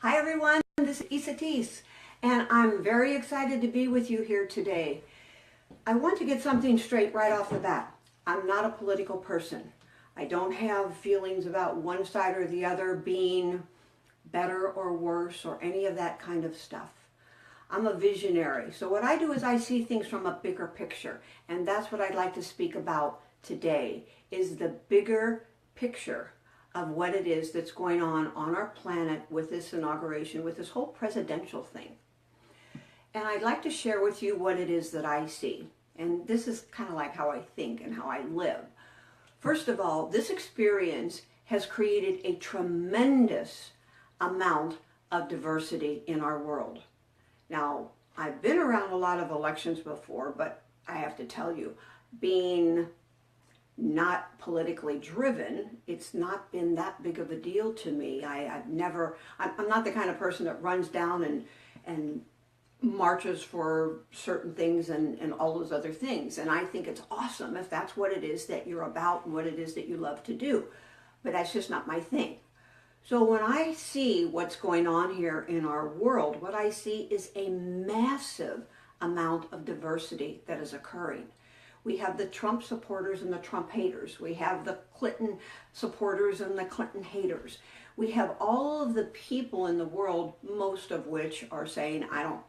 Hi everyone, this is Isa Teese, and I'm very excited to be with you here today. I want to get something straight right off the bat. I'm not a political person. I don't have feelings about one side or the other being better or worse or any of that kind of stuff. I'm a visionary. So what I do is I see things from a bigger picture, and that's what I'd like to speak about today, is the bigger picture of what it is that's going on our planet with this inauguration, with this whole presidential thing. And I'd like to share with you what it is that I see. And this is kind of like how I think and how I live. First of all, this experience has created a tremendous amount of diversity in our world. Now, I've been around a lot of elections before, but I have to tell you, being not politically driven, it's not been that big of a deal to me. I'm not the kind of person that runs down and marches for certain things and all those other things. And I think it's awesome if that's what it is that you're about and what it is that you love to do. But that's just not my thing. So when I see what's going on here in our world, what I see is a massive amount of diversity that is occurring. We have the Trump supporters and the Trump haters. We have the Clinton supporters and the Clinton haters. We have all of the people in the world, most of which are saying, I don't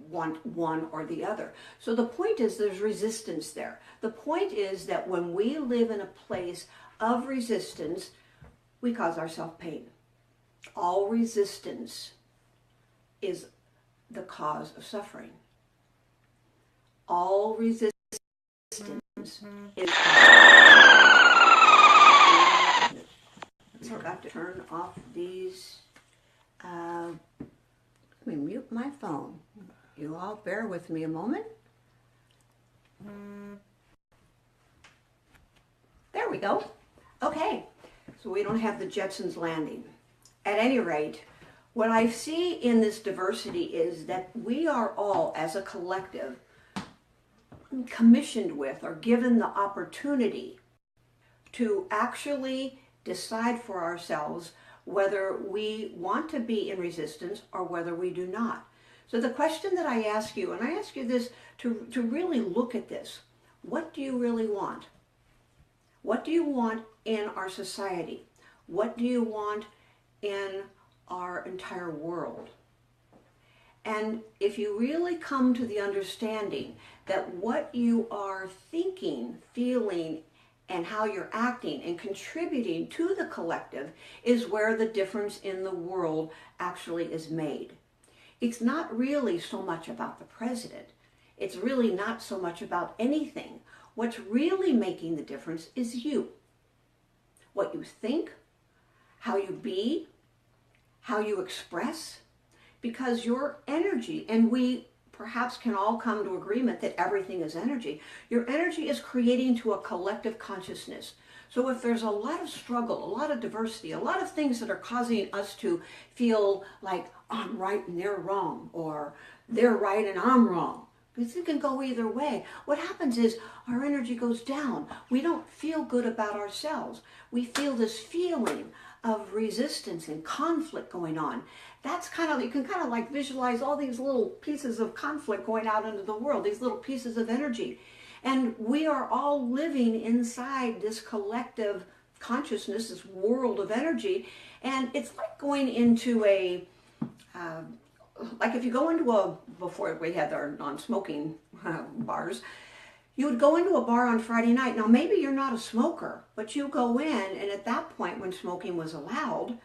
want one or the other. So the point is there's resistance there. The point is that when we live in a place of resistance, we cause ourselves pain. All resistance is the cause of suffering. All resistance is... I forgot to turn off these. Let me mute my phone. You all bear with me a moment. There we go. Okay, so we don't have the Jetsons landing. At any rate, what I see in this diversity is that we are all, as a collective, commissioned with or given the opportunity to actually decide for ourselves whether we want to be in resistance or whether we do not. So the question that I ask you, and I ask you this to really look at this, what do you really want? What do you want in our society? What do you want in our entire world? And if you really come to the understanding that what you are thinking, feeling, and how you're acting and contributing to the collective is where the difference in the world actually is made. It's not really so much about the president. It's really not so much about anything. What's really making the difference is you. What you think, how you be, how you express, because your energy, and we perhaps can all come to agreement that everything is energy. Your energy is creating to a collective consciousness. So if there's a lot of struggle, a lot of diversity, a lot of things that are causing us to feel like I'm right and they're wrong, or they're right and I'm wrong, because it can go either way. What happens is our energy goes down. We don't feel good about ourselves. We feel this feeling of resistance and conflict going on. That's kind of, you can kind of like visualize all these little pieces of conflict going out into the world, these little pieces of energy. And we are all living inside this collective consciousness, this world of energy. And it's like going into a, like if you go into a, before we had our non-smoking bars, you would go into a bar on Friday night. Now, maybe you're not a smoker, but you go in, and at that point when smoking was allowed,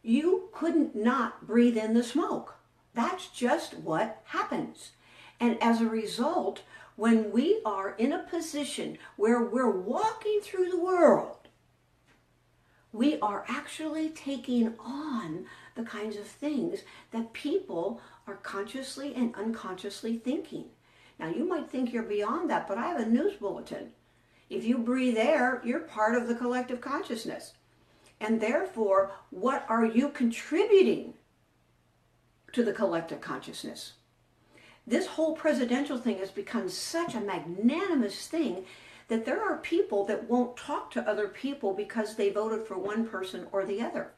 you couldn't not breathe in the smoke. That's just what happens. And as a result, when we are in a position where we're walking through the world, we are actually taking on the kinds of things that people are consciously and unconsciously thinking. Now, you might think you're beyond that, but I have a news bulletin. If you breathe air, you're part of the collective consciousness. And therefore, what are you contributing to the collective consciousness? This whole presidential thing has become such a magnanimous thing that there are people that won't talk to other people because they voted for one person or the other.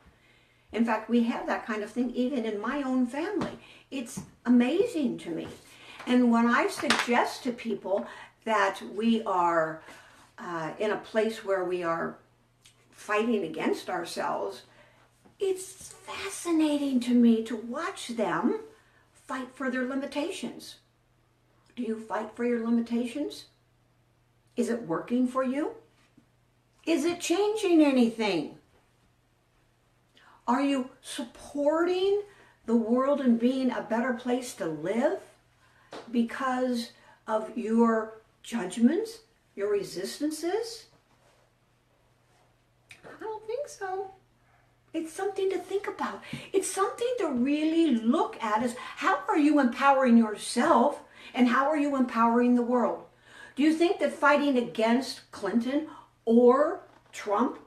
In fact, we have that kind of thing even in my own family. It's amazing to me. And when I suggest to people that we are in a place where we are fighting against ourselves, it's fascinating to me to watch them fight for their limitations. Do you fight for your limitations? Is it working for you? Is it changing anything? Are you supporting the world and being a better place to live because of your judgments, your resistances? I don't think so. It's something to think about. It's something to really look at as how are you empowering yourself and how are you empowering the world? Do you think that fighting against Clinton or Trump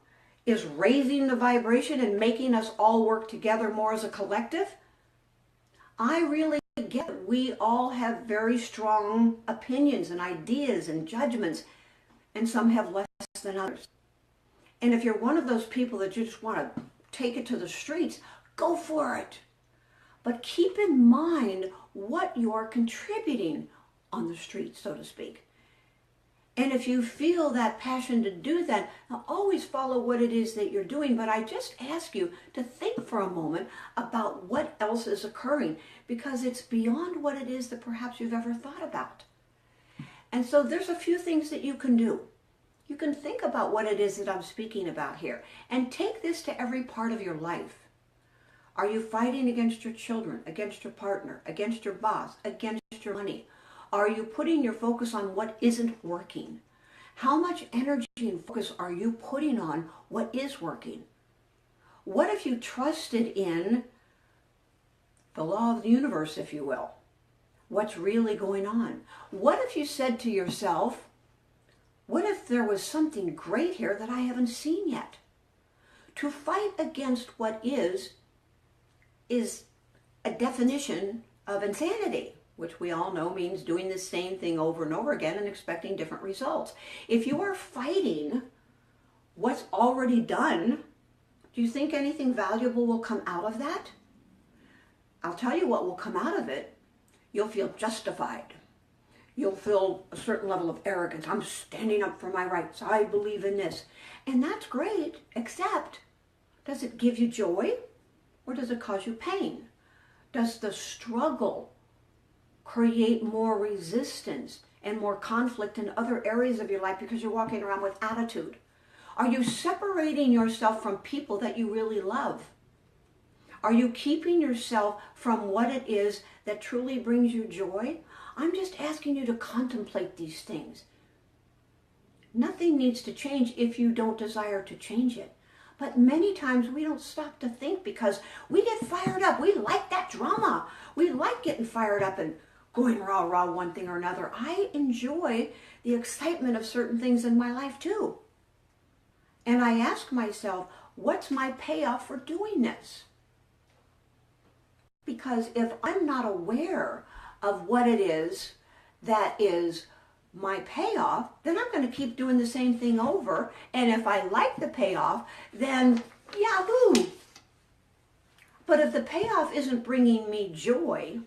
is raising the vibration and making us all work together more as a collective? I really get it. We all have very strong opinions and ideas and judgments, and some have less than others. And if you're one of those people that you just want to take it to the streets, go for it. But keep in mind what you are contributing on the streets, so to speak. And if you feel that passion to do that, now always follow what it is that you're doing. But I just ask you to think for a moment about what else is occurring, because it's beyond what it is that perhaps you've ever thought about. And so there's a few things that you can do. You can think about what it is that I'm speaking about here and take this to every part of your life. Are you fighting against your children, against your partner, against your boss, against your money? Are you putting your focus on what isn't working? How much energy and focus are you putting on what is working? What if you trusted in the law of the universe, if you will? What's really going on? What if you said to yourself, what if there was something great here that I haven't seen yet? To fight against what is a definition of insanity, which we all know means doing the same thing over and over again and expecting different results. If you are fighting what's already done, do you think anything valuable will come out of that? I'll tell you what will come out of it. You'll feel justified. You'll feel a certain level of arrogance. I'm standing up for my rights. I believe in this. And that's great, except does it give you joy or does it cause you pain? Does the struggle create more resistance and more conflict in other areas of your life because you're walking around with attitude? Are you separating yourself from people that you really love? Are you keeping yourself from what it is that truly brings you joy? I'm just asking you to contemplate these things. Nothing needs to change if you don't desire to change it. But many times we don't stop to think because we get fired up. We like that drama. We like getting fired up and going rah, one thing or another. I enjoy the excitement of certain things in my life too. And I ask myself, what's my payoff for doing this? Because if I'm not aware of what it is that is my payoff, then I'm going to keep doing the same thing over. And if I like the payoff, then yahoo! But if the payoff isn't bringing me joy,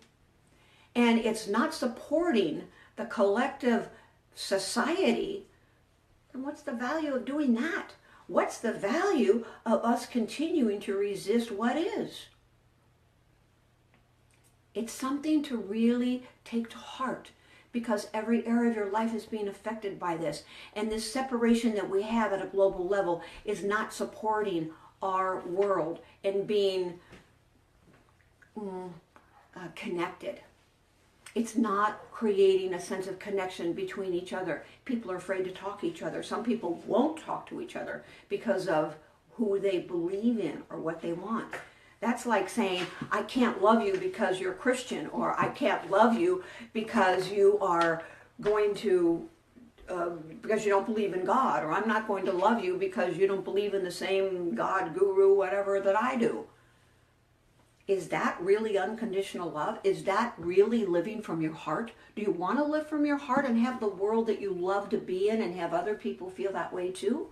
and it's not supporting the collective society, then what's the value of doing that? What's the value of us continuing to resist what is? It's something to really take to heart, because every area of your life is being affected by this. And this separation that we have at a global level is not supporting our world and being connected. It's not creating a sense of connection between each other. People are afraid to talk to each other. Some people won't talk to each other because of who they believe in or what they want. That's like saying, I can't love you because you're Christian, or I can't love you because you are going to, because you don't believe in God, or I'm not going to love you because you don't believe in the same God, guru, whatever that I do. Is that really unconditional love? Is that really living from your heart? Do you want to live from your heart and have the world that you love to be in and have other people feel that way too?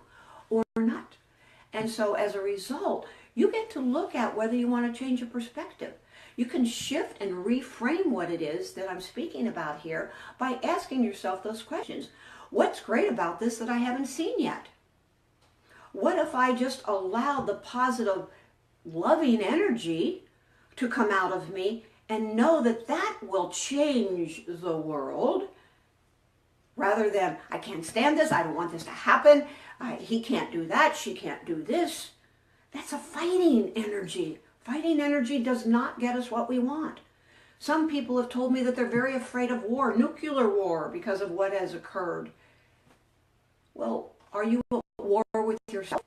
Or not? And so as a result, You get to look at whether you want to change your perspective. You can shift and reframe what it is that I'm speaking about here by asking yourself those questions. What's great about this that I haven't seen yet? What if I just allowed the positive, loving energy to come out of me and know that that will change the world, rather than, I can't stand this, I don't want this to happen, he can't do that, she can't do this. That's a fighting energy. Fighting energy does not get us what we want. Some people have told me that they're very afraid of war, nuclear war, because of what has occurred. Well, are you at war with yourself?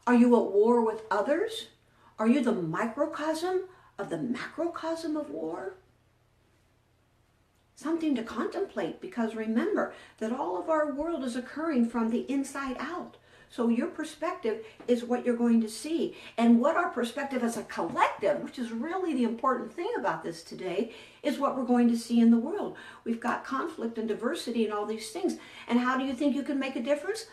Are you at war with others? Are you the microcosm of the macrocosm of war? Something to contemplate, because remember that all of our world is occurring from the inside out. So your perspective is what you're going to see. And what our perspective as a collective, which is really the important thing about this today, is what we're going to see in the world. We've got conflict and diversity and all these things. And how do you think you can make a difference?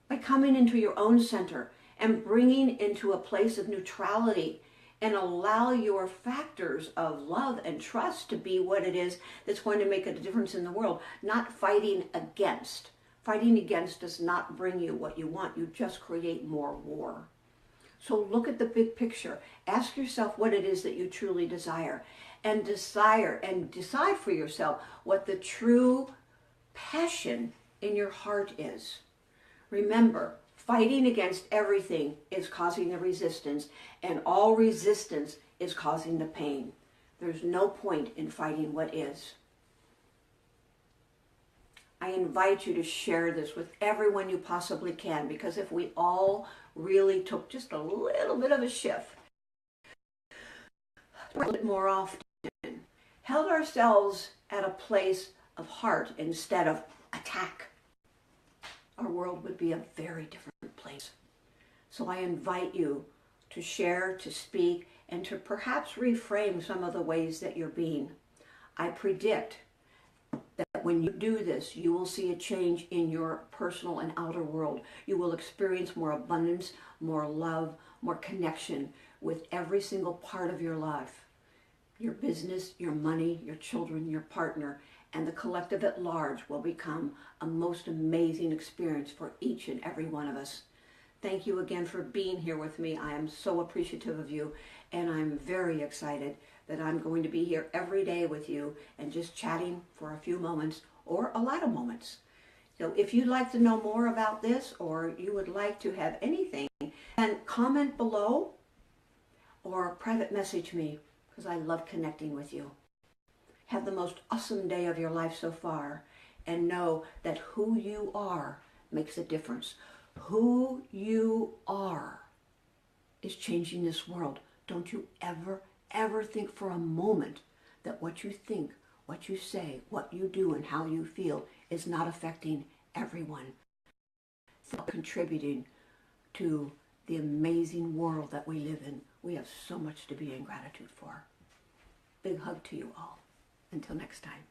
By coming into your own center and bringing into a place of neutrality, and allow your factors of love and trust to be what it is that's going to make a difference in the world, not fighting against. Fighting against does not bring you what you want. You just create more war. So look at the big picture. Ask yourself what it is that you truly desire, and decide for yourself what the true passion in your heart is. Remember, fighting against everything is causing the resistance, and all resistance is causing the pain. There's no point in fighting what is. I invite you to share this with everyone you possibly can, because if we all really took just a little bit of a shift, a little bit more often, held ourselves at a place of heart instead of attack, our world would be a very different place. So I invite you to share, to speak, and to perhaps reframe some of the ways that you're being. I predict that when you do this, you will see a change in your personal and outer world. You will experience more abundance, more love, more connection with every single part of your life. Your business, your money, your children, your partner, and the collective at large will become a most amazing experience for each and every one of us. Thank you again for being here with me. I am so appreciative of you, and I'm very excited that I'm going to be here every day with you and just chatting for a few moments or a lot of moments. So if you'd like to know more about this, or you would like to have anything, then comment below or private message me, because I love connecting with you. Have the most awesome day of your life so far, and know that who you are makes a difference. Who you are is changing this world. Don't you ever think for a moment that what you think, what you say, what you do, and how you feel is not affecting everyone. It's contributing to the amazing world that we live in. We have so much to be in gratitude for. Big hug to you all. Until next time.